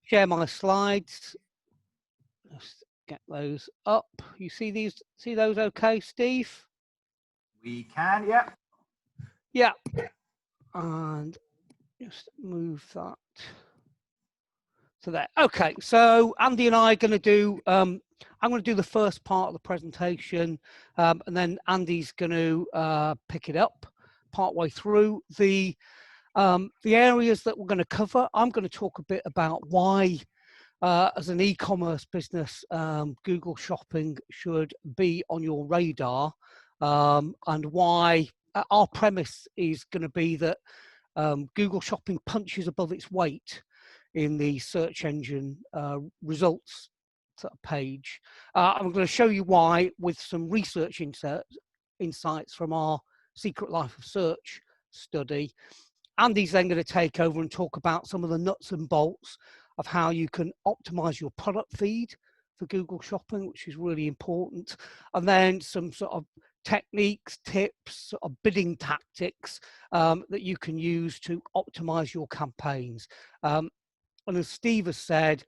share my slides. Just get those up. You see these? See those okay, Steve? We can, yeah. Yeah. And just move that to there. Okay, so Andy and I are going to do, I'm going to do the first part of the presentation, and then Andy's going to pick it up partway through. The areas that we're going to cover, I'm going to talk a bit about why, as an e-commerce business, Google Shopping should be on your radar, and why our premise is going to be that Google Shopping punches above its weight in the search engine results page. I'm going to show you why with some research insights from our Secret Life of Search study. Andy's then going to take over and talk about some of the nuts and bolts of how you can optimize your product feed for Google Shopping, which is really important, and then some sort of techniques, tips, sort of bidding tactics that you can use to optimize your campaigns. And as Steve has said,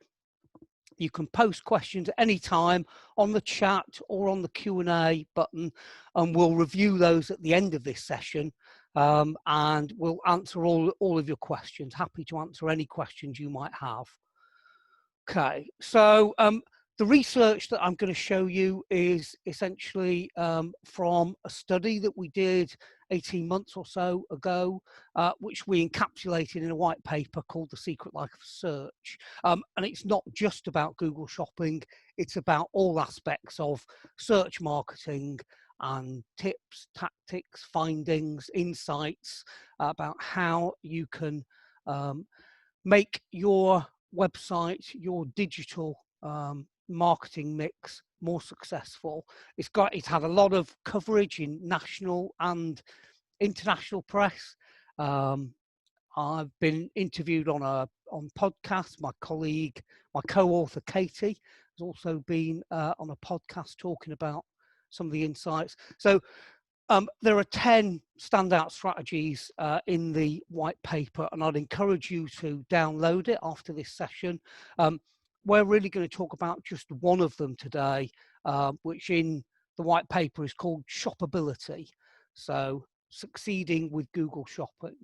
you can post questions at any time on the chat or on the Q&A button, and we'll review those at the end of this session, and we'll answer all of your questions. Happy to answer any questions you might have. Okay, so the research that I'm going to show you is essentially from a study that we did 18 months or so ago, which we encapsulated in a white paper called The Secret Life of Search. And it's not just about Google Shopping, it's about all aspects of search marketing and tips, tactics, findings, insights about how you can make your website, your digital marketing mix more successful. It's had a lot of coverage in national and international press. I've been interviewed on podcasts. My colleague, my co-author Katie, has also been on a podcast talking about some of the insights. So there are 10 standout strategies in the white paper, and I'd encourage you to download it after this session. We're really going to talk about just one of them today, which in the white paper is called Shopability. So succeeding with Google Shopping.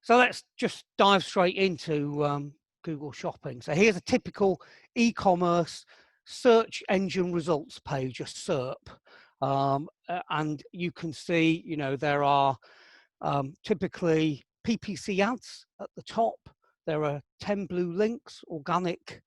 So let's just dive straight into Google Shopping. So here's a typical e-commerce search engine results page, a SERP. And you can see, you know, there are typically PPC ads at the top. There are 10 blue links, organic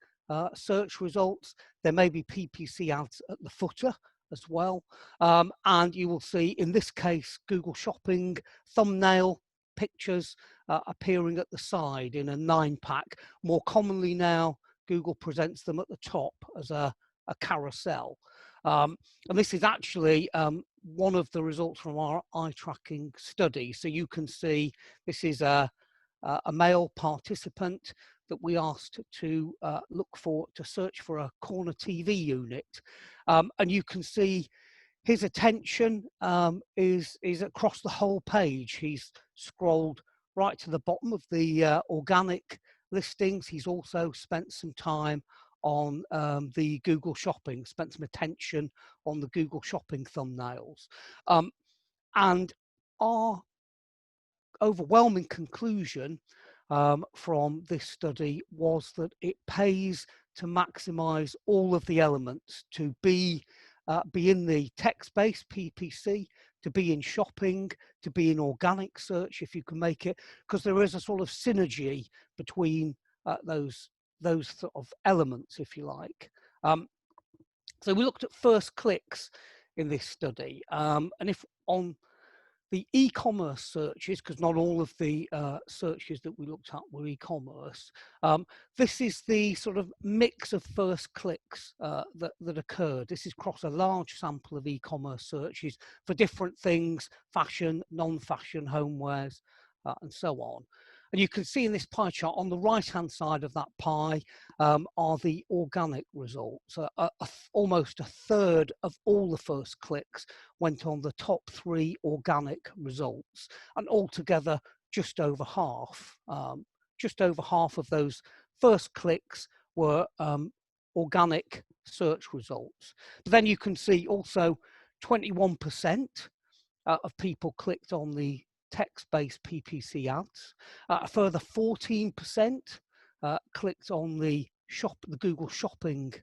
search results. There may be PPC ads at the footer as well. And you will see, in this case, Google Shopping thumbnail pictures appearing at the side in a 9-pack. More commonly now, Google presents them at the top as a carousel. And this is actually one of the results from our eye tracking study. So you can see this is a male participant that we asked to search for a corner TV unit. And you can see his attention is across the whole page. He's scrolled right to the bottom of the organic listings. He's also spent some time on the Google Shopping, spent some attention on the Google Shopping thumbnails. And our overwhelming conclusion from this study was that it pays to maximize all of the elements, to be in the text-based PPC, to be in shopping, to be in organic search if you can make it, because there is a sort of synergy between those sort of elements, if you like. So we looked at first clicks in this study, and if on the e-commerce searches, because not all of the searches that we looked at were e-commerce, this is the sort of mix of first clicks that occurred. This is across a large sample of e-commerce searches for different things: fashion, non-fashion, homewares, and so on. And you can see in this pie chart on the right-hand side of that pie are the organic results. Almost a third of all the first clicks went on the top 3 organic results, and altogether just over half just over half of those first clicks were organic search results. But then you can see also 21% of people clicked on the text-based PPC ads. A further 14% clicked on the Google Shopping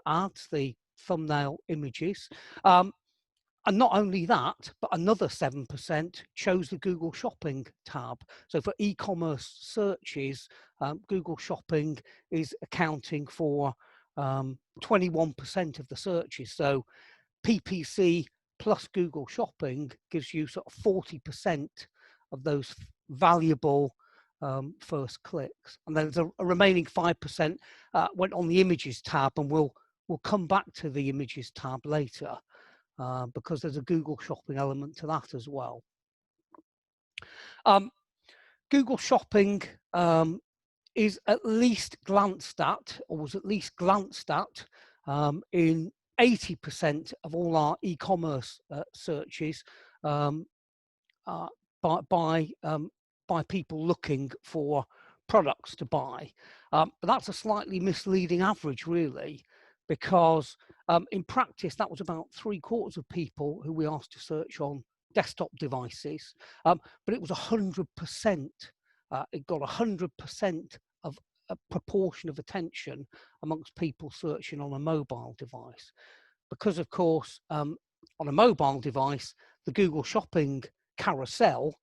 ads, the thumbnail images. And not only that, but another 7% chose the Google Shopping tab. So for e-commerce searches, Google Shopping is accounting for 21% of the searches. So PPC plus Google Shopping gives you sort of 40% of those valuable first clicks. And then there's a remaining 5% went on the images tab, and we'll come back to the images tab later. Because there's a Google Shopping element to that as well. Google Shopping is at least glanced at, or was at least glanced at, in 80% of all our e-commerce searches by people looking for products to buy. But that's a slightly misleading average, really, because in practice, that was about 3/4 of people who we asked to search on desktop devices, but it was 100%. It got 100% of a proportion of attention amongst people searching on a mobile device, because of course, on a mobile device, the Google Shopping carousel,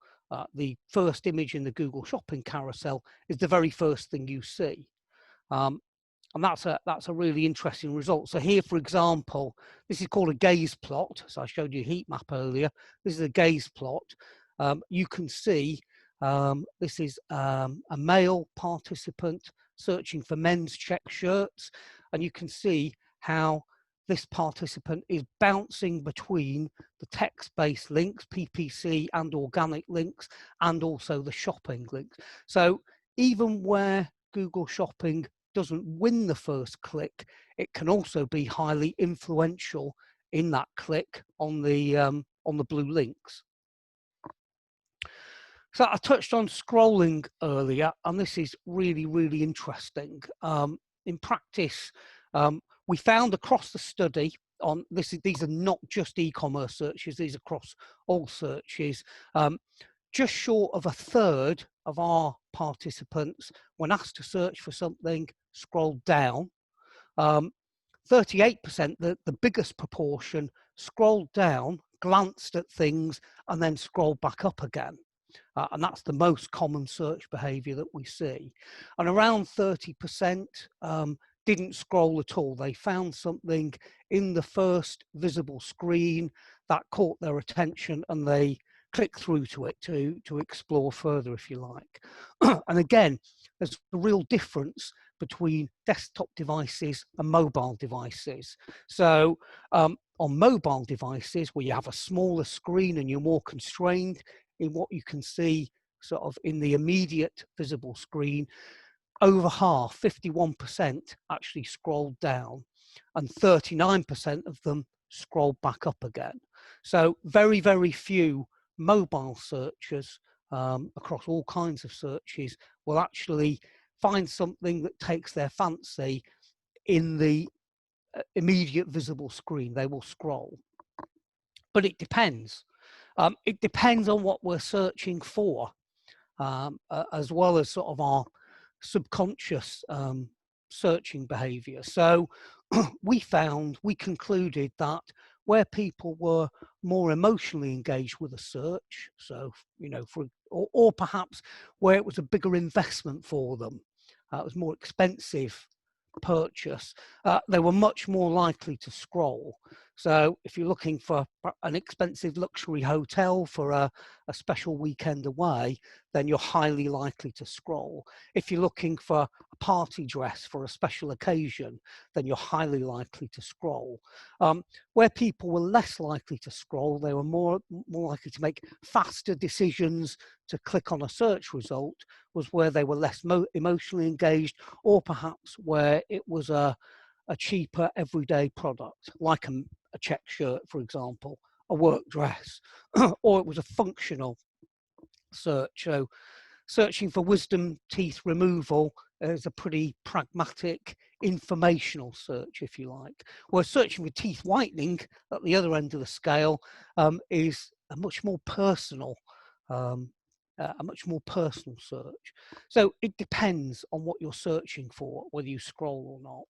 the first image in the Google Shopping carousel, is the very first thing you see. And that's a really interesting result. So here, for example, this is called a gaze plot. So I showed you a heat map earlier. This is a gaze plot. You can see this is a male participant searching for men's check shirts. And you can see how this participant is bouncing between the text-based links, PPC and organic links, and also the shopping links. So even where Google Shopping doesn't win the first click, it can also be highly influential in that click on the blue links. So I touched on scrolling earlier, and this is really, really interesting. In practice, we found across the study on these are not just e-commerce searches, these are across all searches. Just short of 1/3 of our participants, when asked to search for something, scrolled down. 38%, the biggest proportion, scrolled down, glanced at things, and then scrolled back up again. And that's the most common search behavior that we see. And around 30% didn't scroll at all. They found something in the first visible screen that caught their attention, and they click through to it to explore further, if you like. And again, there's a real difference between desktop devices and mobile devices. So on mobile devices, where you have a smaller screen and you're more constrained in what you can see sort of in the immediate visible screen, over half, 51%, actually scrolled down, and 39% of them scrolled back up again. So very, very few mobile searchers across all kinds of searches will actually find something that takes their fancy in the immediate visible screen. They will scroll. But it depends. It depends on what we're searching for, as well as sort of our subconscious searching behavior. So we concluded that where people were more emotionally engaged with a search, so, you know, or perhaps where it was a bigger investment for them, it was more expensive purchase, they were much more likely to scroll. So if you're looking for an expensive luxury hotel for a special weekend away, then you're highly likely to scroll. If you're looking for a party dress for a special occasion, then you're highly likely to scroll. Where people were less likely to scroll, they were more likely to make faster decisions to click on a search result, was where they were less emotionally engaged, or perhaps where it was a cheaper everyday product, like a check shirt, for example, a work dress, or it was a functional search. searching for wisdom teeth removal is a pretty pragmatic, informational search, if you like. Whereas searching for teeth whitening at the other end of the scale is a much more personal search. So it depends on what you're searching for, whether you scroll or not.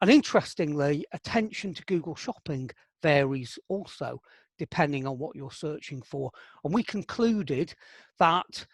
And interestingly, attention to Google Shopping varies also depending on what you're searching for. And we concluded that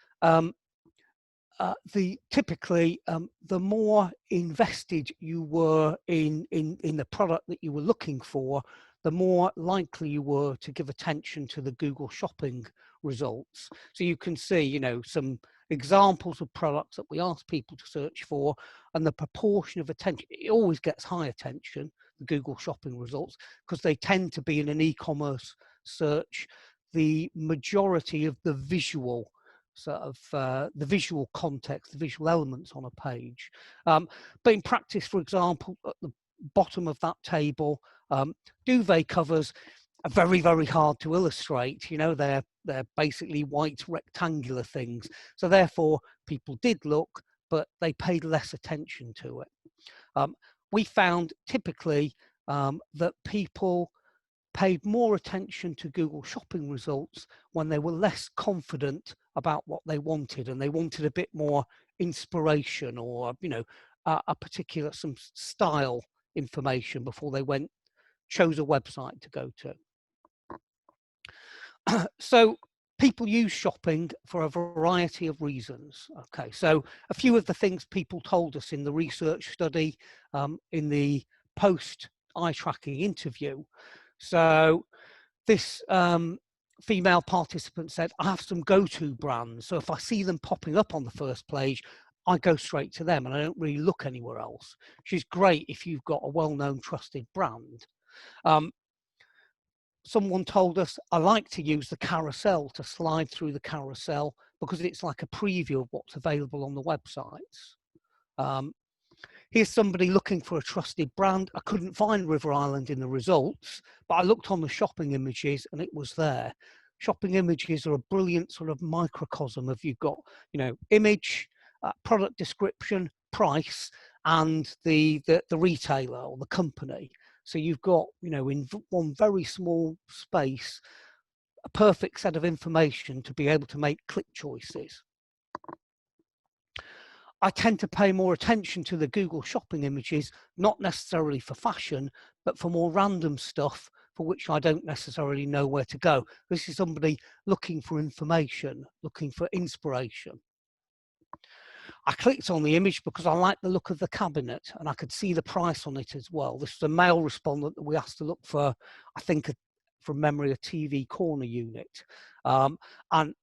typically the more invested you were in the product that you were looking for, the more likely you were to give attention to the Google Shopping results. So you can see, you know, some examples of products that we ask people to search for, and the proportion of attention, it always gets high attention, the Google Shopping results, because they tend to be in an e-commerce search, the majority of the visual sort of the visual context, the visual elements on a page. But in practice, for example, at the bottom of that table, duvet covers are very, very hard to illustrate. You know, they're basically white rectangular things. So therefore, people did look, but they paid less attention to it. We found typically that people paid more attention to Google Shopping results when they were less confident about what they wanted, and they wanted a bit more inspiration, or, you know, a particular some style information before they chose a website to go to. So people use shopping for a variety of reasons. Okay, so a few of the things people told us in the research study, in the post eye tracking interview. So this female participant said, I have some go-to brands. So if I see them popping up on the first page, I go straight to them and I don't really look anywhere else. She's great if you've got a well-known trusted brand. Someone told us, I like to use the carousel, to slide through the carousel, because it's like a preview of what's available on the websites. Here's somebody looking for a trusted brand. I couldn't find River Island in the results, but I looked on the shopping images and it was there. Shopping images are a brilliant sort of microcosm of, you've got, you know, image, product description, price, and the retailer or the company. So you've got, you know, in one very small space, a perfect set of information to be able to make click choices. I tend to pay more attention to the Google Shopping images, not necessarily for fashion, but for more random stuff for which I don't necessarily know where to go. This is somebody looking for information, looking for inspiration. I clicked on the image because I liked the look of the cabinet and I could see the price on it as well. This is a male respondent that we asked to look for, I think, from memory, a TV corner unit. And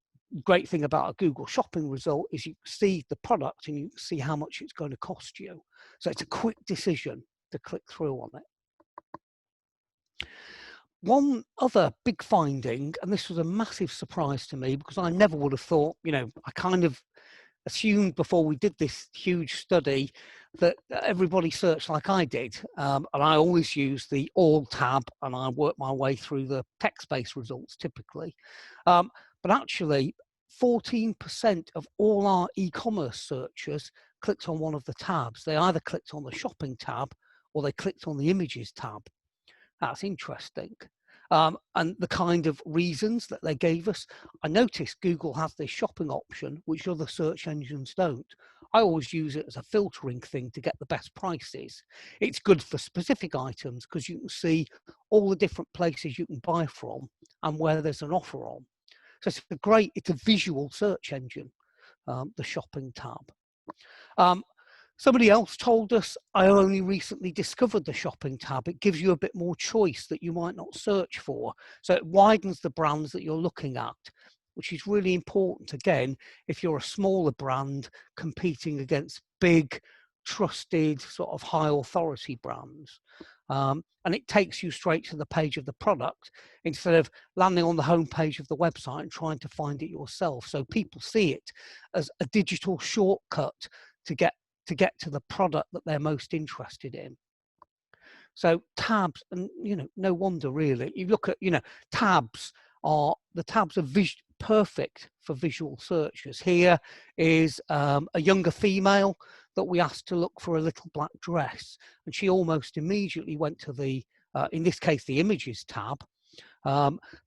great thing about a Google Shopping result is you see the product and you see how much it's going to cost you. So it's a quick decision to click through on it. One other big finding, and this was a massive surprise to me because I never would have thought, you know, I kind of assumed before we did this huge study that everybody searched like I did. And I always use the all tab and I work my way through the text-based results typically. But actually, 14% of all our e-commerce searchers clicked on one of the tabs. They either clicked on the shopping tab or they clicked on the images tab. That's interesting. And the kind of reasons that they gave us, I noticed Google has this shopping option, which other search engines don't. I always use it as a filtering thing to get the best prices. It's good for specific items because you can see all the different places you can buy from and where there's an offer on. So it's a visual search engine, the shopping tab. Somebody else told us, I only recently discovered the shopping tab. It gives you a bit more choice that you might not search for. So it widens the brands that you're looking at, which is really important, again, if you're a smaller brand competing against big, trusted, sort of high authority brands. And it takes you straight to the page of the product instead of landing on the home page of the website and trying to find it yourself. So people see it as a digital shortcut to get to the product that they're most interested in. So tabs, and, you know, no wonder really. You look at, you know, tabs are perfect for visual searches. Here is a younger female that we asked to look for a little black dress, and she almost immediately went to the, in this case, the images tab,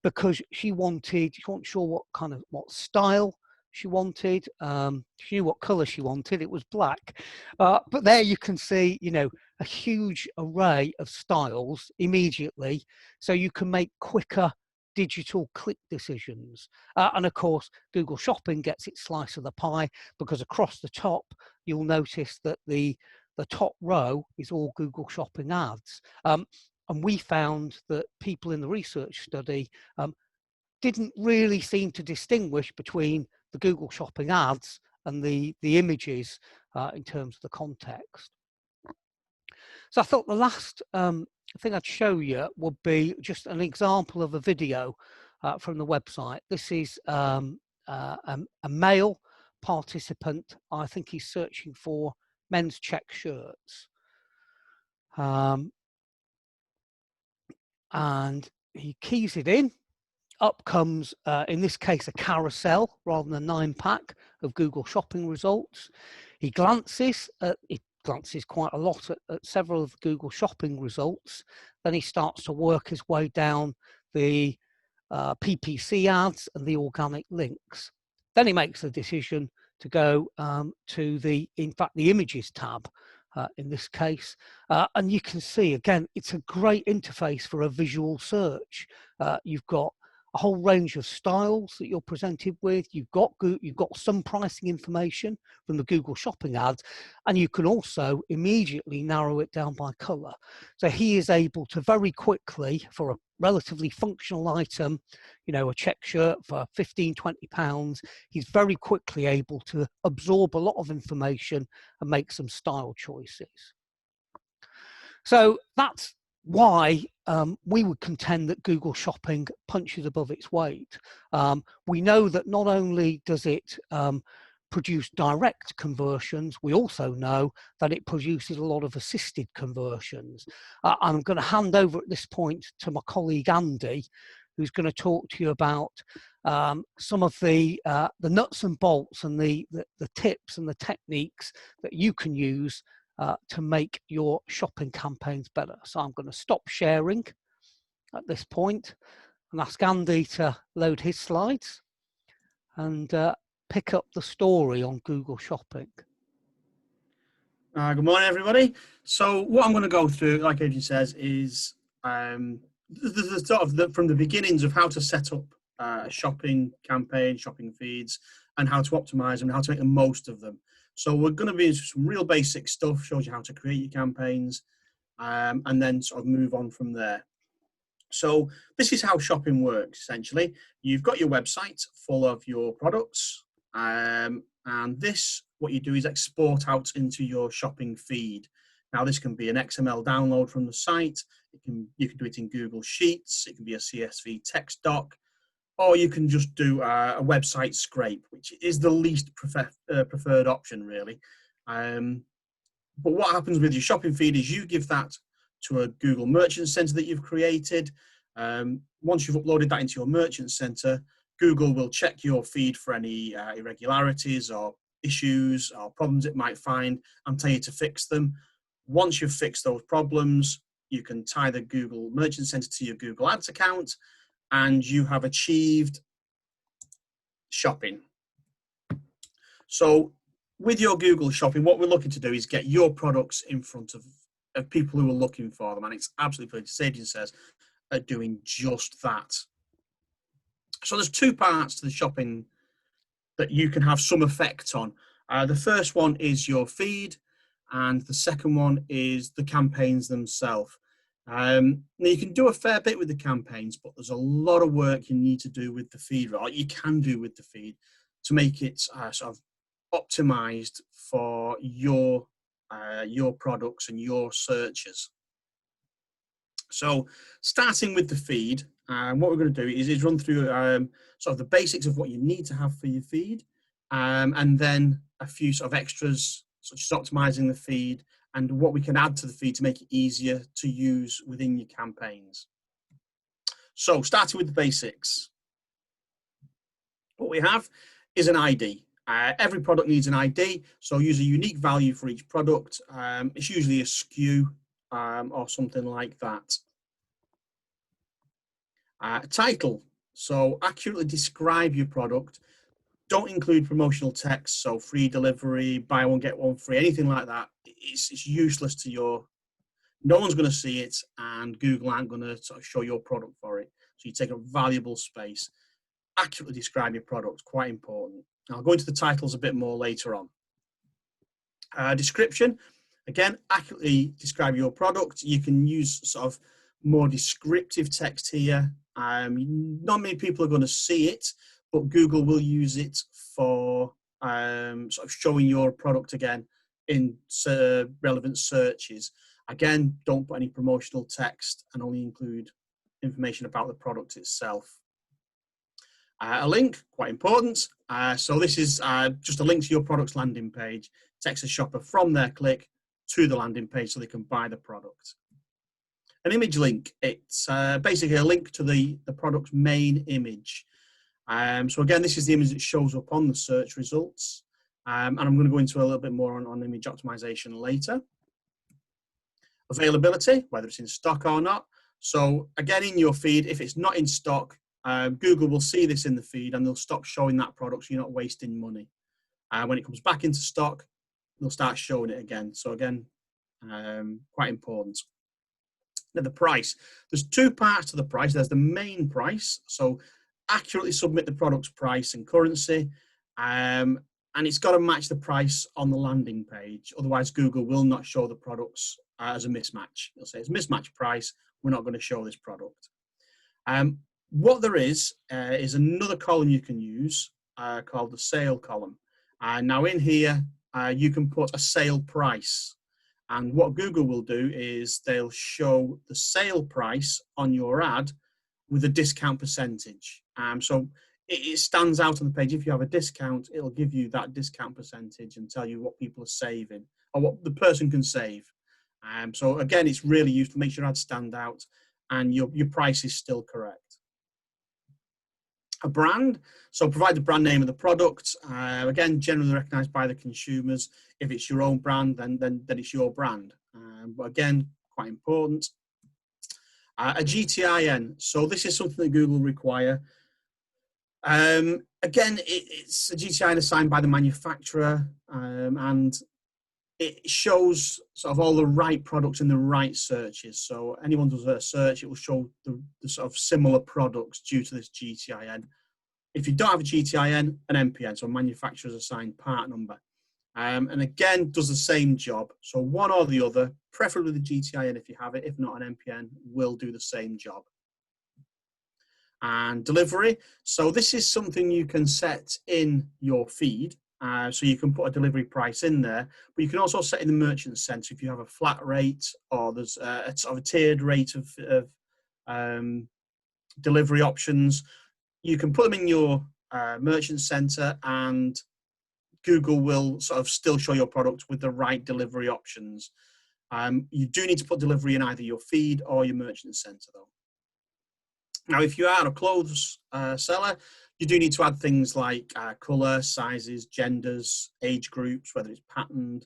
because she wasn't sure what style she wanted. She knew what color she wanted. It was black. But there you can see, a huge array of styles immediately, so you can make quicker digital click decisions. And of course, Google Shopping gets its slice of the pie, because across the top, you'll notice that the top row is all Google Shopping ads. And we found that people in the research study didn't really seem to distinguish between the Google Shopping ads and the images in terms of the context. So I thought the last thing I'd show you would be just an example of a video from the website. This is a male participant. I think he's searching for men's check shirts. And he keys it in. Up comes, in this case, a carousel rather than a 9-pack of Google Shopping results. He glances quite a lot at several of the Google Shopping results. Then he starts to work his way down the PPC ads and the organic links. Then he makes the decision to go to the images tab in this case. And you can see, again, it's a great interface for a visual search. You've got a whole range of styles that you're presented with. You've got some pricing information from the Google Shopping ads, and you can also immediately narrow it down by color. So he is able to very quickly, for a relatively functional item, a check shirt for 15, 20 pounds, he's very quickly able to absorb a lot of information and make some style choices. So that's why we would contend that Google Shopping punches above its weight. We know that not only does it produce direct conversions, we also know that it produces a lot of assisted conversions. I'm going to hand over at this point to my colleague Andy, who's going to talk to you about some of the nuts and bolts and the tips and the techniques that you can use to make your shopping campaigns better. So I'm going to stop sharing at this point and ask Andy to load his slides and pick up the story on Google Shopping. Good morning, everybody. So what I'm going to go through, like Adrian says, is the sort of from the beginnings of how to set up a shopping campaign, shopping feeds, and how to optimize them, and how to make the most of them. So we're going to be some real basic stuff, shows you how to create your campaigns, and then sort of move on from there. So this is how shopping works, essentially. You've got your website full of your products, and this, what you do is export out into your shopping feed. Now, this can be an XML download from the site. You can do it in Google Sheets. It can be a CSV text doc, or you can just do a website scrape, which is the least preferred option, really. But what happens with your shopping feed is you give that to a Google Merchant Center that you've created. Once you've uploaded that into your Merchant Center, Google will check your feed for any irregularities or issues or problems it might find and tell you to fix them. Once you've fixed those problems, you can tie the Google Merchant Center to your Google Ads account, and you have achieved shopping. So with your Google Shopping, what we're looking to do is get your products in front of people who are looking for them, and it's absolutely brilliant, as Adrian says, at doing just that. So there's two parts to the shopping that you can have some effect on. The first one is your feed, and the second one is the campaigns themselves. Now you can do a fair bit with the campaigns, but there's a lot of work you need to do with the feed, right? You can do with the feed to make it sort of optimized for your products and your searches. So starting with the feed, what we're going to do is run through sort of the basics of what you need to have for your feed, and then a few sort of extras, such as optimizing the feed and what we can add to the feed to make it easier to use within your campaigns. So starting with the basics. What we have is an ID. Every product needs an ID, so use a unique value for each product. It's usually a SKU or something like that. Title, so accurately describe your product. Don't include promotional text, so free delivery, buy one, get one free, anything like that. It's useless to your, no one's going to see it, and Google aren't going to sort of show your product for it. So you take up valuable space. Accurately describe your product, quite important. I'll go into the titles a bit more later on. Description, again, accurately describe your product. You can use sort of more descriptive text here. Not many people are going to see it, but Google will use it for sort of showing your product again in relevant searches. Again, don't put any promotional text and only include information about the product itself. A link, quite important. So this is just a link to your product's landing page. Takes a shopper from their click to the landing page so they can buy the product. An image link, it's basically a link to the product's main image. So again, this is the image that shows up on the search results. And I'm going to go into a little bit more on image optimization later. Availability, whether it's in stock or not. So again, in your feed, if it's not in stock, Google will see this in the feed and they'll stop showing that product so you're not wasting money. When it comes back into stock, they'll start showing it again. So again, quite important. Now the price. There's two parts to the price. There's the main price. So accurately submit the product's price and currency. And it's got to match the price on the landing page. Otherwise, Google will not show the products as a mismatch. They'll say it's mismatch price. We're not going to show this product. What there is another column you can use called the sale column. Now in here, you can put a sale price. And what Google will do is they'll show the sale price on your ad with a discount percentage. So it stands out on the page. If you have a discount, it'll give you that discount percentage and tell you what people are saving or what the person can save. So again, it's really useful to make sure your ads stand out and your price is still correct. A brand, so provide the brand name of the product. Again, generally recognized by the consumers. If it's your own brand, then it's your brand. But again, quite important. A GTIN, so this is something that Google require. Again, it's a GTIN assigned by the manufacturer, and it shows sort of all the right products in the right searches. So anyone does a search, it will show the sort of similar products due to this GTIN. If you don't have a GTIN, an MPN, so manufacturer's assigned part number. And again, does the same job. So one or the other, preferably the GTIN if you have it. If not, an MPN will do the same job. And delivery. So this is something you can set in your feed. So you can put a delivery price in there, but you can also set in the merchant center if you have a flat rate or there's a sort of a tiered rate of delivery options. You can put them in your merchant center and Google will sort of still show your product with the right delivery options. You do need to put delivery in either your feed or your merchant center though. Now, if you are a clothes seller, you do need to add things like color, sizes, genders, age groups, whether it's patterned,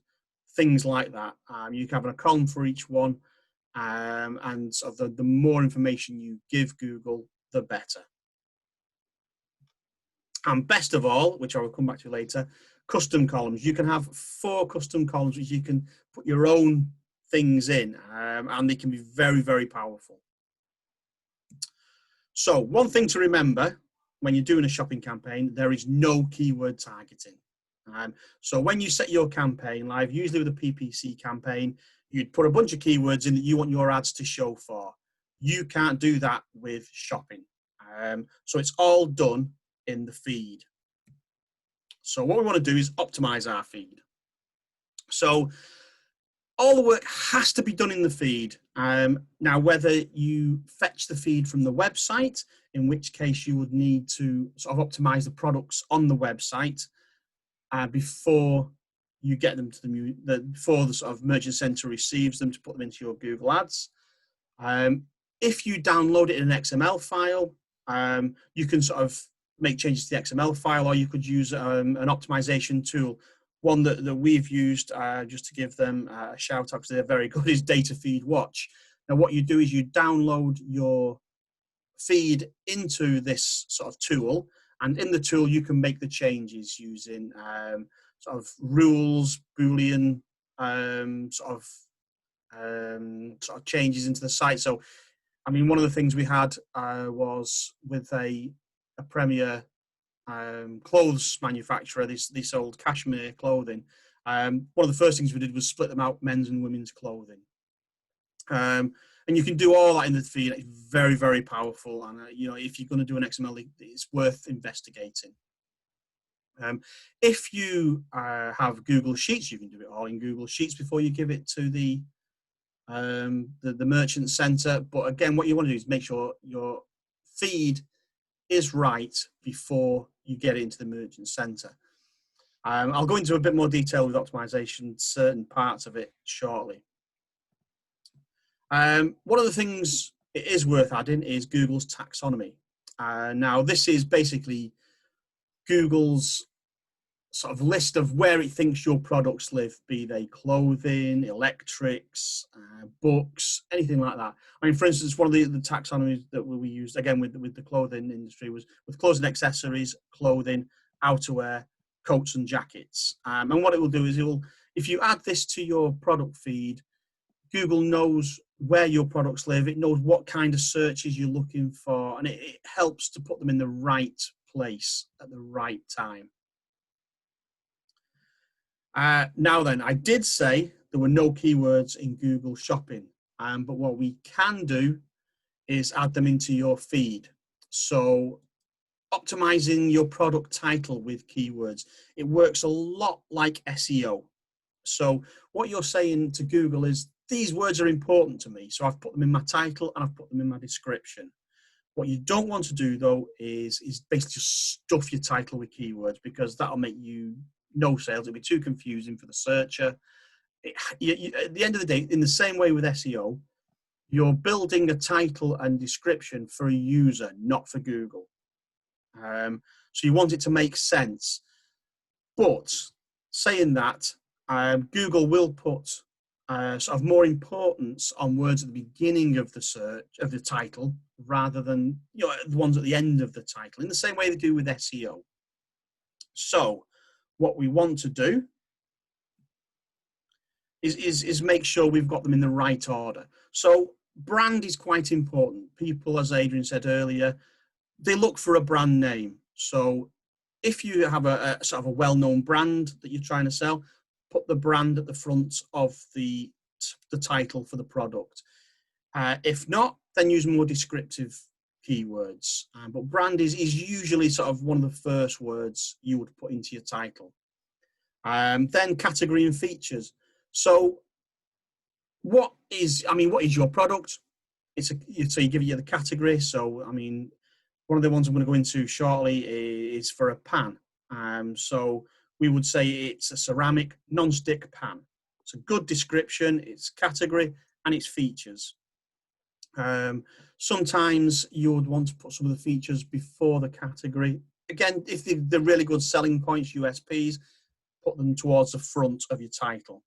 things like that. You can have a column for each one, and sort of the more information you give Google, the better. And best of all, which I will come back to later, custom columns. You can have 4 custom columns which you can put your own things in, and they can be very, very powerful. So one thing to remember when you're doing a shopping campaign, there is no keyword targeting. So when you set your campaign live, usually with a PPC campaign, you'd put a bunch of keywords in that you want your ads to show for. You can't do that with shopping. So it's all done in the feed. So what we want to do is optimize our feed. So all the work has to be done in the feed. Now, whether you fetch the feed from the website, in which case you would need to sort of optimize the products on the website before you get them to before the sort of merchant center receives them to put them into your Google Ads. If you download it in an XML file, you can sort of make changes to the XML file, or you could use an optimization tool. One that we've used, just to give them a shout out because they're very good, is Data Feed Watch. Now what you do is you download your feed into this sort of tool, and in the tool you can make the changes using sort of rules, Boolean sort of changes into the site. So I mean, one of the things we had was with a premier clothes manufacturer. They sold cashmere clothing. One of the first things we did was split them out, men's and women's clothing. And you can do all that in the feed. It's very, very powerful. And you know, if you're going to do an XML, it's worth investigating. If you have Google Sheets, you can do it all in Google Sheets before you give it to the merchant center. But again, what you want to do is make sure your feed is right before you get it into the merchant center. I'll go into a bit more detail with optimization, certain parts of it shortly. One of the things it is worth adding is Google's taxonomy. Now, this is basically Google's sort of list of where it thinks your products live, be they clothing, electrics, books, anything like that. I mean, for instance, one of the taxonomies that we used, again, with the clothing industry, was with clothes and accessories, clothing, outerwear, coats and jackets. And what it will do is if you add this to your product feed, Google knows where your products live, it knows what kind of searches you're looking for, and it helps to put them in the right place at the right time. Now then, I did say there were no keywords in Google Shopping, but what we can do is add them into your feed. So optimizing your product title with keywords, it works a lot like SEO. So what you're saying to Google is, these words are important to me, so I've put them in my title and I've put them in my description. What you don't want to do, though, is basically just stuff your title with keywords, because that'll make you no sales. It'll be too confusing for the searcher. At the end of the day, in the same way with SEO, you're building a title and description for a user, not for Google. So you want it to make sense. But saying that, Google will put sort of more importance on words at the beginning of the search, of the title, rather than, you know, the ones at the end of the title, in the same way they do with SEO. So what we want to do is make sure we've got them in the right order. So brand is quite important. People, as Adrian said earlier, they look for a brand name. So if you have a sort of a well-known brand that you're trying to sell, put the brand at the front of the title for the product. If not, then use more descriptive keywords. But brand is usually sort of one of the first words you would put into your title. Then category and features. So what is your product? So you give it the category. So, I mean, one of the ones I'm going to go into shortly is for a pan. So we would say it's a ceramic non-stick pan. It's a good description, it's category, and its features. Sometimes you would want to put some of the features before the category. Again, if they're really good selling points, USPs, put them towards the front of your title.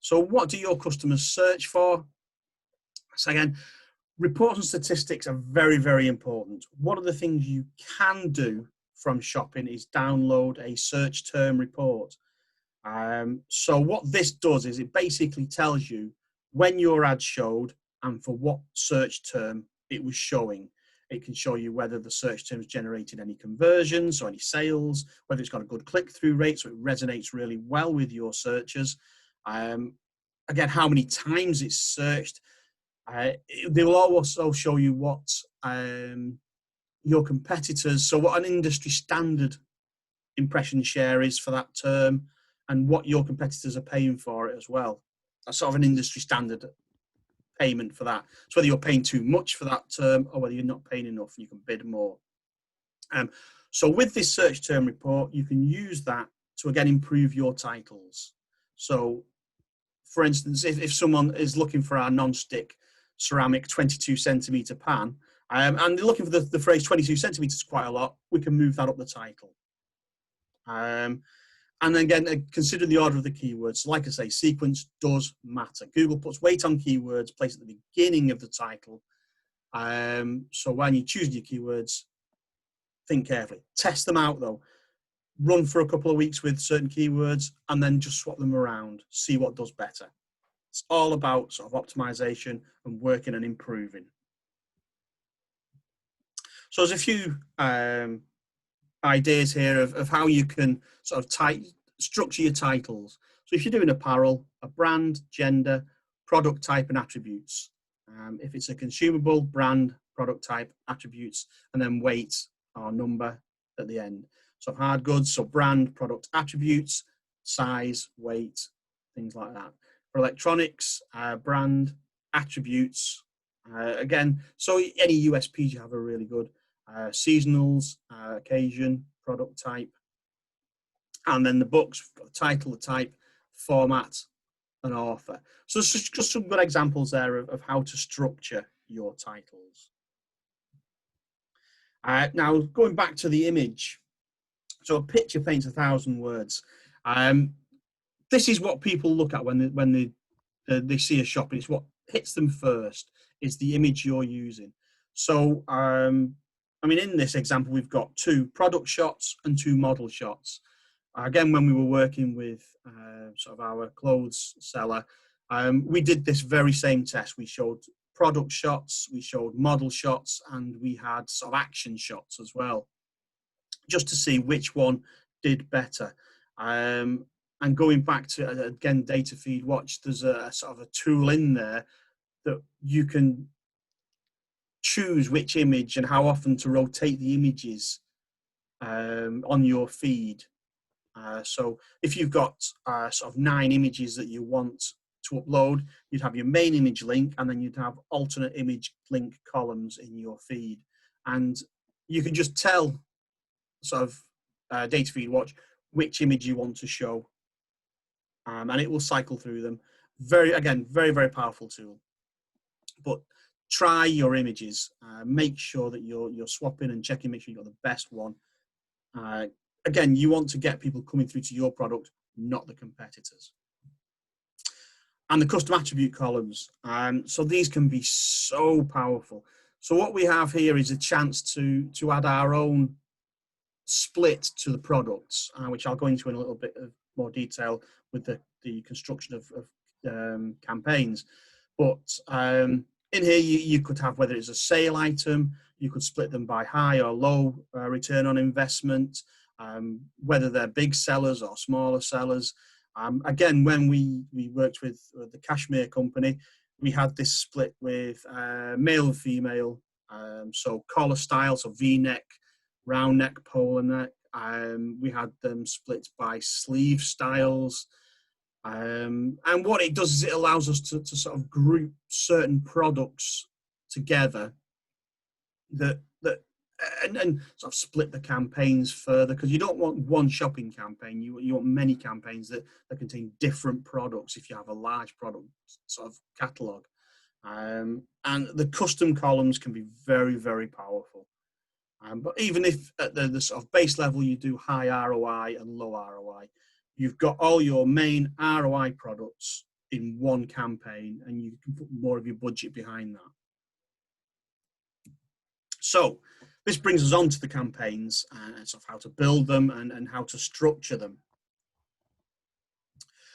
So what do your customers search for? So again, reports and statistics are very, very important. One of the things you can do from shopping is download a search term report. So what this does is it basically tells you when your ad showed and for what search term it was showing. It can show you whether the search terms generated any conversions or any sales, whether it's got a good click-through rate, so it resonates really well with your searchers. Again, how many times it's searched. They will also show you what your competitors, so what an industry standard impression share is for that term, and what your competitors are paying for it as well. That's sort of an industry standard payment for that. So whether you're paying too much for that term or whether you're not paying enough, you can bid more. So with this search term report, you can use that to again improve your titles. So for instance, if someone is looking for our non-stick ceramic 22 centimeter pan And they're looking for the phrase 22 centimeters quite a lot. We can move that up the title. And then again, consider the order of the keywords. Like I say, sequence does matter. Google puts weight on keywords placed at the beginning of the title. So when you choose your keywords, think carefully. Test them out though. Run for a couple of weeks with certain keywords and then just swap them around. See what does better. It's all about sort of optimization and working and improving. So there's a few ideas here of how you can sort of structure your titles. So if you're doing apparel, a brand, gender, product type and attributes. If it's a consumable, brand, product type, attributes, and then weight or number at the end. So hard goods, so brand, product, attributes, size, weight, things like that. For electronics, brand, attributes, again, so any USPs you have are really good. Seasonals, occasion, product type, and then the books, we've got the title, the type, format, and author. So it's just some good examples there of how to structure your titles. Now, going back to the image, so a picture paints 1,000 words. This is what people look at when they see a shop, and it's what hits them first, is the image you're using. So, I mean, in this example, we've got 2 product shots and 2 model shots. Again, when we were working with sort of our clothes seller, we did this very same test. We showed product shots, we showed model shots, and we had sort of action shots as well, just to see which one did better. And going back to, again, Data Feed Watch, there's a sort of a tool in there that you can choose which image and how often to rotate the images on your feed. So if you've got sort of 9 images that you want to upload, you'd have your main image link, and then you'd have alternate image link columns in your feed. And you can just tell sort of Data Feed Watch which image you want to show. And it will cycle through them. Very, very powerful tool. But try your images. Make sure that you're swapping and checking, make sure you've got the best one. Again, you want to get people coming through to your product, not the competitors. And the custom attribute columns. So these can be so powerful. So what we have here is a chance to add our own split to the products, which I'll go into in a little bit of more detail with the construction of campaigns. But in here, you could have whether it's a sale item, you could split them by high or low return on investment, whether they're big sellers or smaller sellers. Again, when we worked with the Cashmere company, we had this split with male and female, so collar style, so V-neck, round neck, polar neck. We had them split by sleeve styles. And what it does is it allows us to sort of group certain products together and sort of split the campaigns further, because you don't want one shopping campaign. You want many campaigns that contain different products if you have a large product sort of catalogue. And the custom columns can be very, very powerful. But even if at the sort of base level you do high ROI and low ROI, you've got all your main ROI products in one campaign, and you can put more of your budget behind that. So this brings us on to the campaigns and sort of how to build them and how to structure them.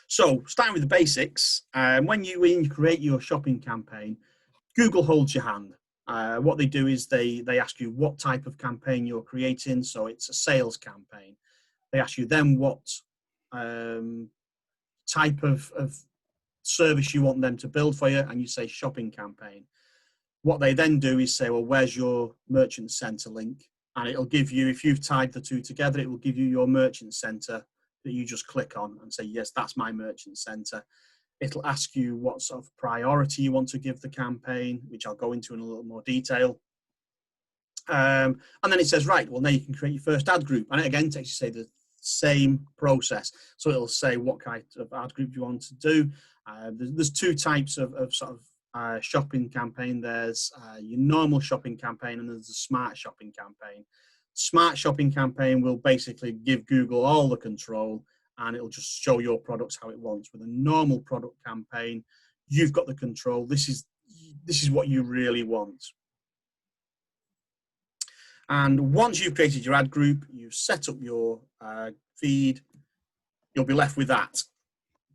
So starting with the basics, when you create your shopping campaign, Google holds your hand. What they do is they ask you what type of campaign you're creating. So it's a sales campaign. They ask you then what type of service you want them to build for you, and you say shopping campaign. What they then do is say, well, where's your merchant center link? And it'll give you, if you've tied the two together, it will give you your merchant center that you just click on and say, yes, that's my merchant center. It'll ask you what sort of priority you want to give the campaign, which I'll go into in a little more detail. And then it says, right, well, now you can create your first ad group. And it again takes you, say, the same process. So it'll say what kind of ad group you want to do. There's 2 types of sort of shopping campaign, there's your normal shopping campaign, and there's a smart shopping campaign. Smart shopping campaign will basically give Google all the control, and it'll just show your products how it wants. With a normal product campaign, you've got the control. This is what you really want. And once you've created your ad group, you've set up your feed, you'll be left with that.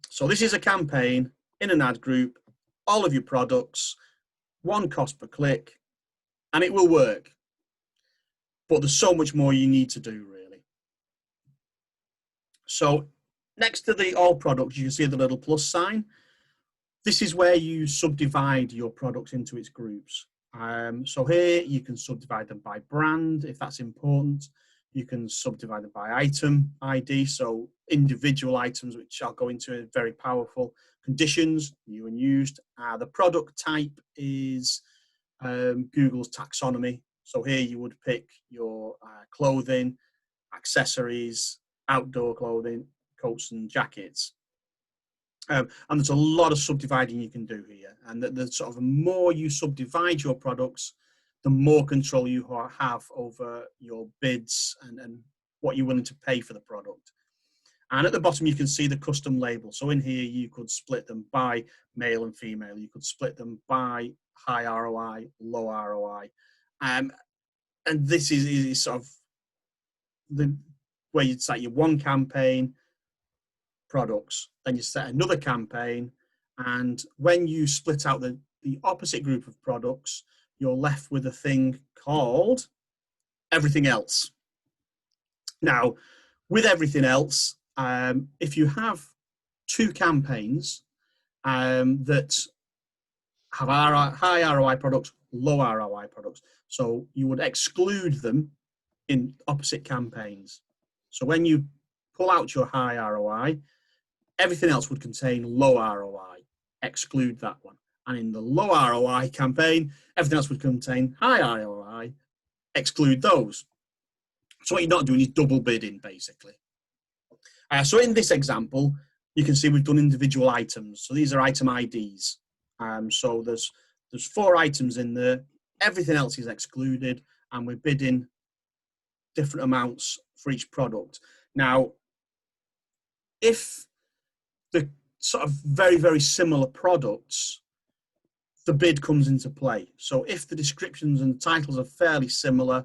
So this is a campaign in an ad group, all of your products, one cost per click, and it will work. But there's so much more you need to do, really. So next to the all products, you can see the little plus sign. This is where you subdivide your products into its groups. So here you can subdivide them by brand, if that's important. You can subdivide them by item ID, so individual items, which I'll go into, are very powerful. Conditions, new and used. The product type is Google's taxonomy. So here you would pick your clothing, accessories, outdoor clothing, coats and jackets. And there's a lot of subdividing you can do here. And the sort of the more you subdivide your products, the more control you have over your bids and what you're willing to pay for the product. And at the bottom, you can see the custom label. So in here, you could split them by male and female. You could split them by high ROI, low ROI. And this is sort of the where you'd set your one campaign, products, then you set another campaign, and when you split out the opposite group of products, you're left with a thing called everything else. Now, with everything else, if you have two campaigns that have high ROI products, low ROI products, so you would exclude them in opposite campaigns. So when you pull out your high ROI, everything else would contain low ROI, exclude that one. And in the low ROI campaign, everything else would contain high ROI, exclude those. So what you're not doing is double bidding, basically. So in this example, you can see we've done individual items. So these are item IDs. So there's 4 items in there. Everything else is excluded, and we're bidding different amounts for each product. Now, if the sort of very, very similar products, the bid comes into play. So if the descriptions and titles are fairly similar,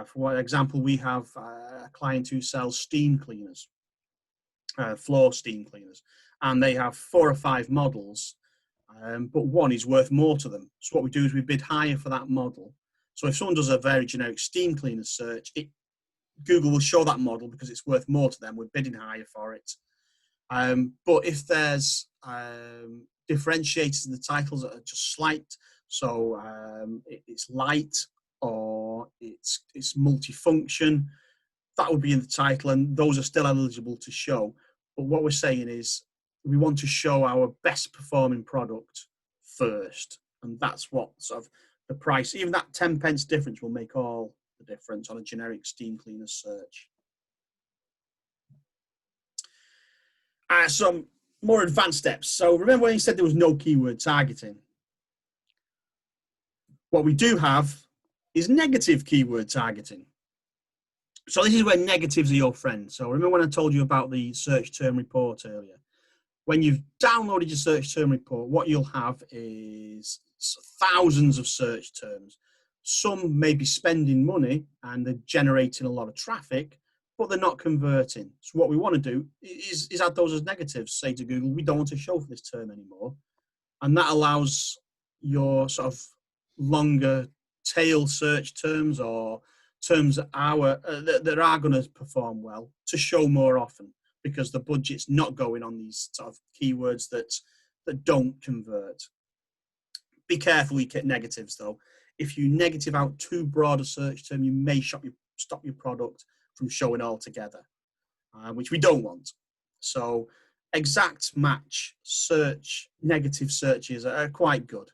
for example, we have a client who sells steam cleaners, floor steam cleaners, and they have 4 or 5 models, but one is worth more to them. So what we do is we bid higher for that model. So if someone does a very generic steam cleaner search, Google will show that model because it's worth more to them. We're bidding higher for it. But if there's differentiators in the titles that are just slight, so it's light or it's multifunction, that would be in the title, and those are still eligible to show. But what we're saying is we want to show our best performing product first, and that's what sort of the price, even that 10 pence difference will make all the difference on a generic steam cleaner search. Some more advanced steps. So remember when you said there was no keyword targeting? What we do have is negative keyword targeting. So this is where negatives are your friend. So remember when I told you about the search term report earlier? When you've downloaded your search term report, what you'll have is thousands of search terms. Some may be spending money and they're generating a lot of traffic, but they're not converting. So what we want to do is add those as negatives. Say to Google, we don't want to show for this term anymore. And that allows your sort of longer tail search terms or terms that are going to perform well to show more often, because the budget's not going on these sort of keywords that don't convert. Be careful with negatives though. If you negative out too broad a search term, you may stop your product from showing altogether, which we don't want. So exact match search, negative searches are quite good.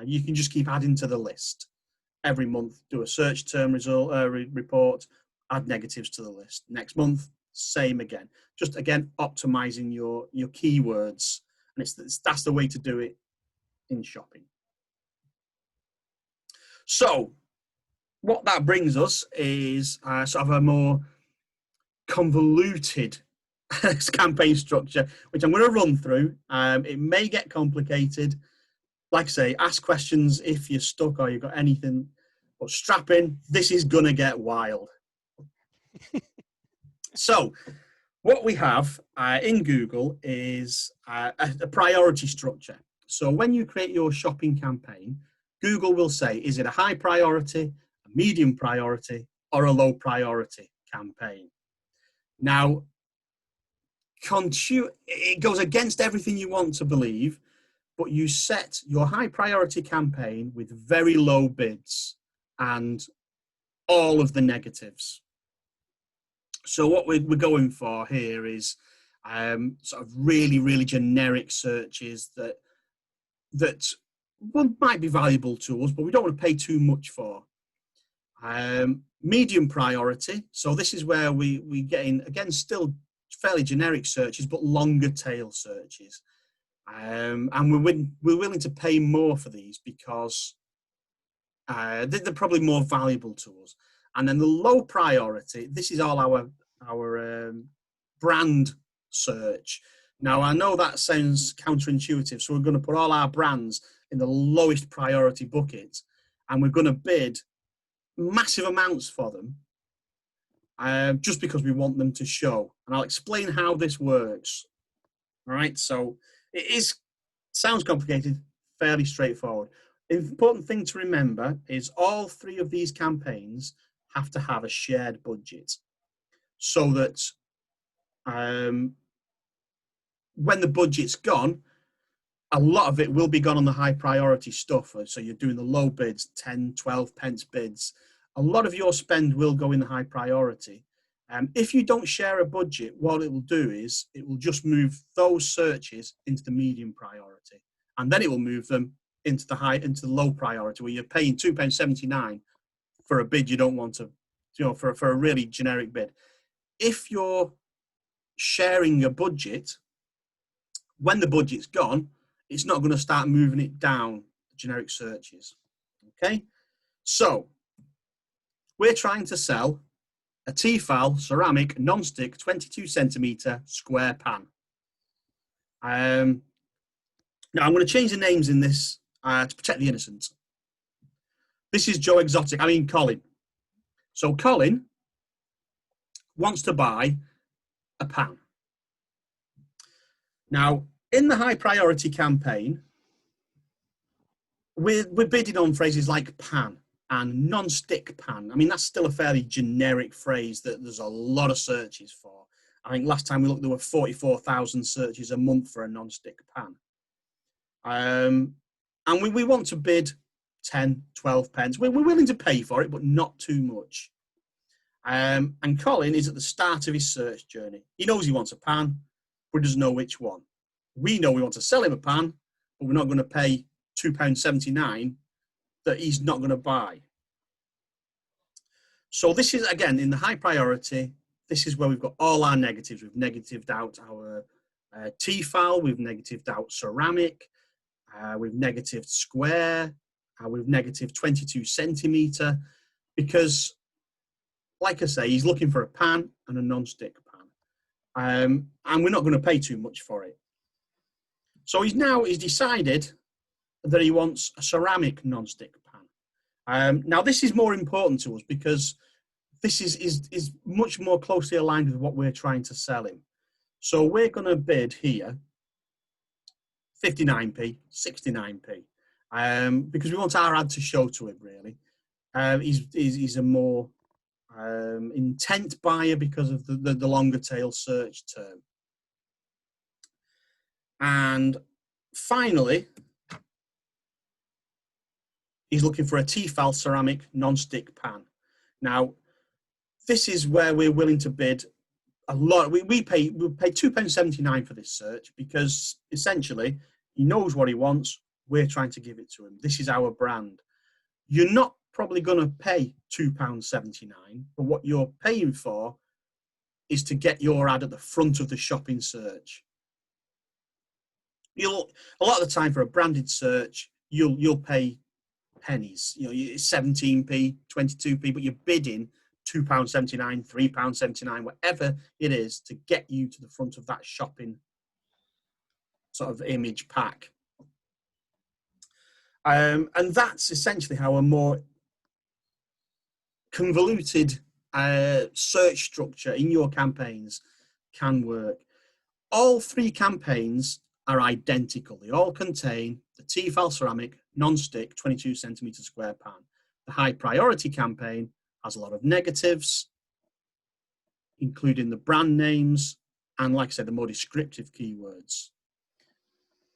You can just keep adding to the list. Every month, do a search term report, add negatives to the list. Next month, same again. Just again, optimizing your keywords. And that's the way to do it in shopping. So what that brings us is sort of a more convoluted campaign structure, which I'm going to run through. It may get complicated. Like I say, ask questions if you're stuck or you've got anything, but strap in. This is going to get wild. So what we have in Google is a priority structure. So when you create your shopping campaign, Google will say, is it a high priority, a medium priority, or a low priority campaign? Now, it goes against everything you want to believe, but you set your high priority campaign with very low bids and all of the negatives. So what we're going for here is sort of really, really generic searches that might be valuable to us, but we don't want to pay too much for. Medium priority. So this is where we get in, again, still fairly generic searches, but longer tail searches. And we're willing to pay more for these because they're probably more valuable to us. And then the low priority, this is all our brand search. Now, I know that sounds counterintuitive, so we're going to put all our brands in the lowest priority bucket, and we're going to bid massive amounts for them just because we want them to show. And I'll explain how this works. All right, so sounds complicated, fairly straightforward. The important thing to remember is all three of these campaigns have to have a shared budget, so that when the budget's gone, a lot of it will be gone on the high priority stuff. So you're doing the low bids, 10, 12 pence bids. A lot of your spend will go in the high priority. If you don't share a budget, what it will do is it will just move those searches into the medium priority, and then it will move them into the low priority, where you're paying £2.79 for a bid you don't want to, for a really generic bid. If you're sharing a budget, when the budget's gone, it's not going to start moving it down the generic searches. Okay, so we're trying to sell a Tefal ceramic non-stick 22 centimetre square pan. Now I'm going to change the names in this to protect the innocent. This is Colin. So Colin wants to buy a pan. Now, in the high priority campaign, we're bidding on phrases like pan and non-stick pan. I mean, that's still a fairly generic phrase that there's a lot of searches for. I think last time we looked, there were 44,000 searches a month for a non-stick pan. And we want to bid 10, 12 pence. We're willing to pay for it, but not too much. And Colin is at the start of his search journey. He knows he wants a pan, but he doesn't know which one. We know we want to sell him a pan, but we're not going to pay £2.79 that he's not going to buy. So this is, again, in the high priority, this is where we've got all our negatives. We've negatived out our Tefal, we've negatived out ceramic, we've negatived square, we've negatived 22 centimetre, because, like I say, he's looking for a pan and a non-stick pan. And we're not going to pay too much for it. So he's decided that he wants a ceramic non-stick pan. Now, this is more important to us because this is much more closely aligned with what we're trying to sell him. So we're going to bid here 59p, 69p, because we want our ad to show to him, really. He's a more intent buyer because of the longer tail search term. And finally, he's looking for a Tefal ceramic non-stick pan. Now, this is where we're willing to bid a lot. We pay £2.79 for this search because essentially he knows what he wants. We're trying to give it to him. This is our brand. You're not probably going to pay £2.79, but what you're paying for is to get your ad at the front of the shopping search. A lot of the time for a branded search, you'll pay pennies. You know, it's 17p, 22p, but you're bidding £2.79, £3.79, whatever it is, to get you to the front of that shopping sort of image pack. And that's essentially how a more convoluted search structure in your campaigns can work. All 3 campaigns are identical. They all contain the Tefal ceramic non-stick 22 centimetre square pan. The high priority campaign has a lot of negatives, including the brand names and, like I said, the more descriptive keywords.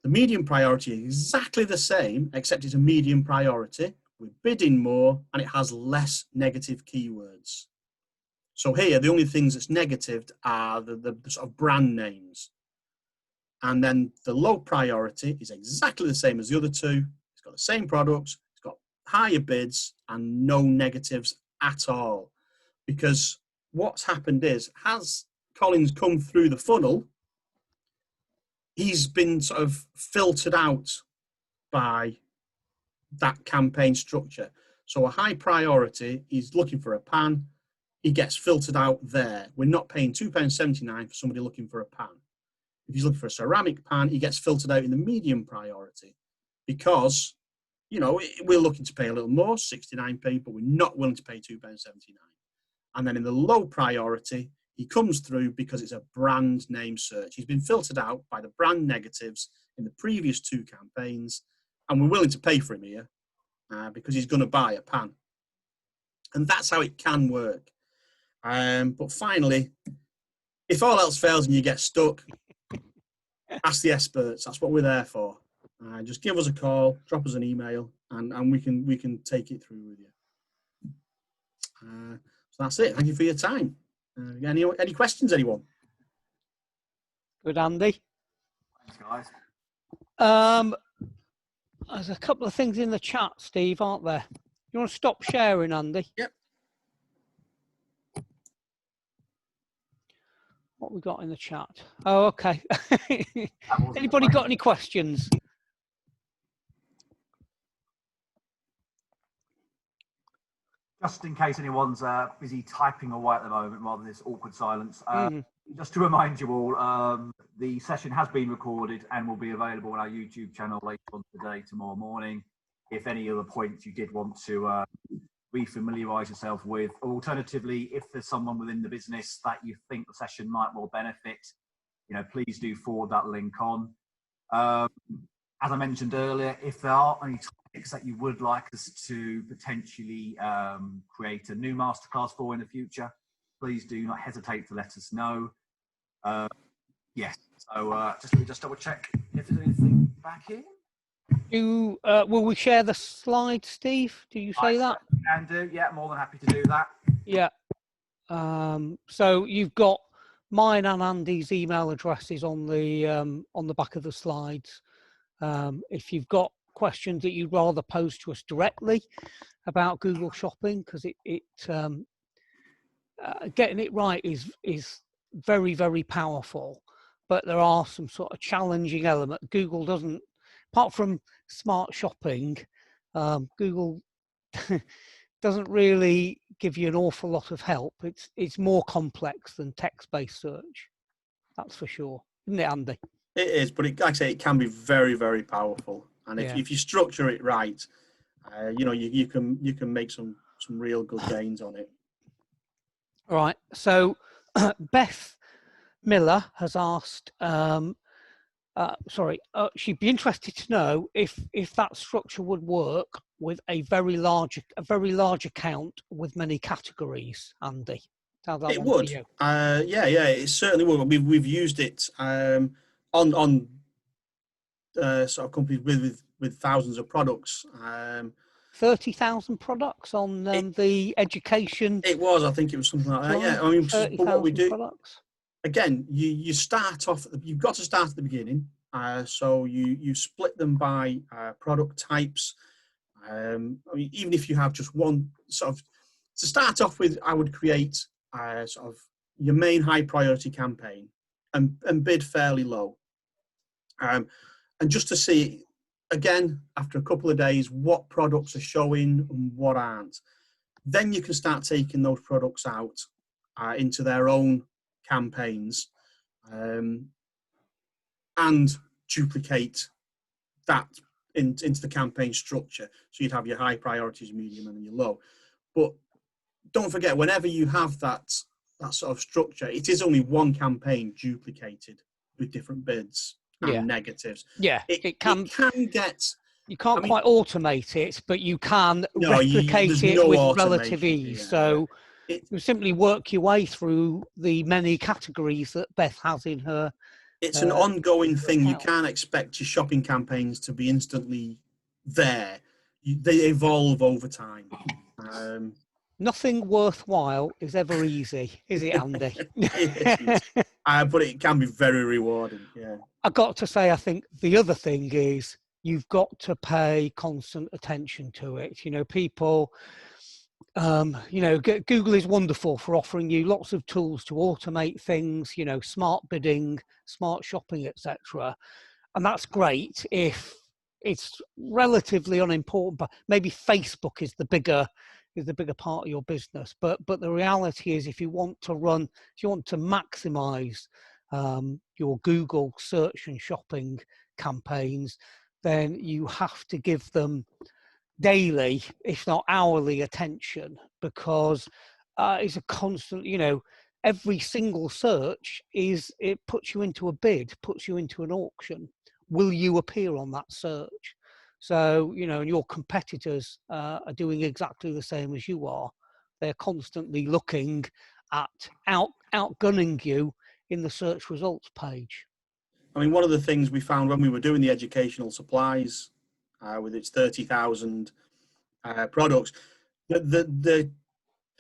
The medium priority is exactly the same, except it's a medium priority. We're bidding more and it has less negative keywords. So here, the only things that's negative are the sort of brand names. And then the low priority is exactly the same as the other 2. It's got the same products, it's got higher bids and no negatives at all. Because what's happened is, as Colin's come through the funnel, he's been sort of filtered out by that campaign structure. So a high priority, he's looking for a pan, he gets filtered out there. We're not paying £2.79 for somebody looking for a pan. If he's looking for a ceramic pan, he gets filtered out in the medium priority because, you know, we're looking to pay a little more, 69p, but we're not willing to pay £2.79. And then in the low priority, he comes through because it's a brand name search. He's been filtered out by the brand negatives in the previous 2 campaigns, and we're willing to pay for him here because he's going to buy a pan. And that's how it can work. But finally, if all else fails and you get stuck, ask the experts. That's what we're there for. Just give us a call, drop us an email, and we can take it through with you. So that's it. Thank you for your time. Any questions, anyone? Good, Andy. Thanks, guys. There's a couple of things in the chat, Steve, aren't there? You want to stop sharing, Andy? Yep. What we got in the chat? Oh, okay. Anybody got any questions? Just in case anyone's busy typing away at the moment rather than this awkward silence, just to remind you all, the session has been recorded and will be available on our YouTube channel later on today, tomorrow morning. If any other points you did want to re-familiarise yourself with, or alternatively, if there's someone within the business that you think the session might well benefit, you know, please do forward that link on. As I mentioned earlier, if there are any topics that you would like us to potentially create a new masterclass for in the future, please do not hesitate to let us know. Yes, so let me just double check if there's anything back here. Will we share the slide, Steve? Do you say that? Can do, yeah, more than happy to do that. Yeah. So you've got mine and Andy's email addresses on the back of the slides. If you've got questions that you'd rather pose to us directly about Google Shopping, because getting it right is very, very powerful, but there are some sort of challenging elements. Google doesn't, apart from smart shopping, Google doesn't really give you an awful lot of help. It's more complex than text-based search. That's for sure, isn't it, Andy? It is, but like I say, it can be very, very powerful. And if you structure it right, you know, you can make some real good gains on it. All right. So Beth Miller has asked. She'd be interested to know if that structure would work with a very large account with many categories. Andy, It would. Yeah, it certainly would. We've used it on sort of companies with thousands of products. 30,000 products on the education. It was. I think it was something like that. Yeah. I mean, but what we do products. Again, you start off. You've got to start at the beginning. So you split them by product types. I mean, even if you have just one sort of, to start off with, I would create sort of your main high priority campaign and bid fairly low. And just to see again, after a couple of days, what products are showing and what aren't. Then you can start taking those products out into their own campaigns and duplicate that into the campaign structure. So you'd have your high priorities, medium, and your low. But don't forget, whenever you have that sort of structure, it is only one campaign duplicated with different bids and negatives. Yeah, it can get. You can't quite automate it, but you can replicate it no with relative ease. So you simply work your way through the many categories that Beth has in her. It's an ongoing thing. You can't expect your shopping campaigns to be instantly there. They evolve over time. Nothing worthwhile is ever easy, is it, Andy? It isn't. But it can be very rewarding. Yeah. I've got to say, I think the other thing is you've got to pay constant attention to it. You know, people, Google is wonderful for offering you lots of tools to automate things, you know, smart bidding, smart shopping, etc. And that's great if it's relatively unimportant, but maybe Facebook is the bigger part of your business. But the reality is, if you want to maximize your Google search and shopping campaigns, then you have to give them daily, if not hourly, attention, because it's a constant, every single search it puts you into a bid, puts you into an auction. Will you appear on that search? So, and your competitors are doing exactly the same as you are. They're constantly looking at outgunning you in the search results page. I mean, one of the things we found when we were doing the educational supplies with its 30,000 products, the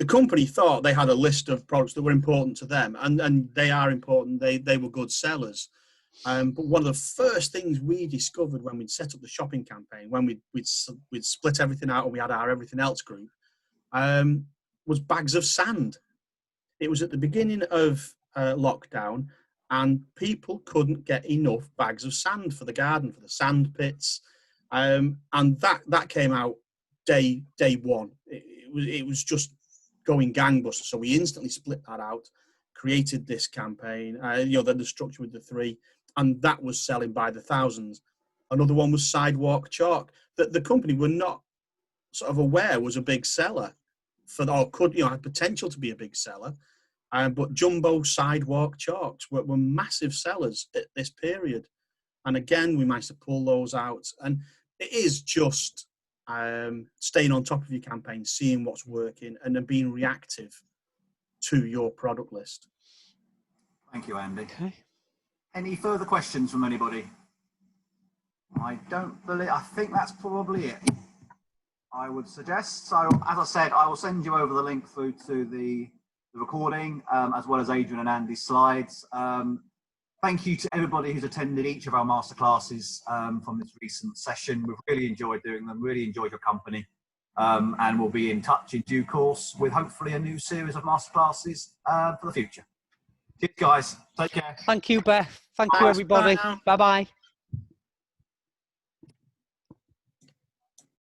company thought they had a list of products that were important to them, and they are important. They were good sellers. But one of the first things we discovered when we'd set up the shopping campaign, when we'd split everything out and we had our everything else group, was bags of sand. It was at the beginning of lockdown, and people couldn't get enough bags of sand for the garden, for the sand pits, and that came out day one. It was just going gangbusters. So we instantly split that out, created this campaign, the structure with the 3, and that was selling by the thousands. Another one was sidewalk chalk that the company were not sort of aware was a big seller had potential to be a big seller. But jumbo sidewalk chalks were massive sellers at this period. And again, we managed to pull those out. And it is just staying on top of your campaign, seeing what's working, and then being reactive to your product list. Thank you, Andy. Okay. Any further questions from anybody? I think that's probably it. I would suggest. So, as I said, I will send you over the link through to the recording, as well as Adrian and Andy's slides. Thank you to everybody who's attended each of our masterclasses from this recent session. We've really enjoyed doing them, really enjoyed your company, and we'll be in touch in due course with hopefully a new series of masterclasses for the future. Cheers, guys. Take care. Thank you, Beth. Thank you, everybody. Bye-bye.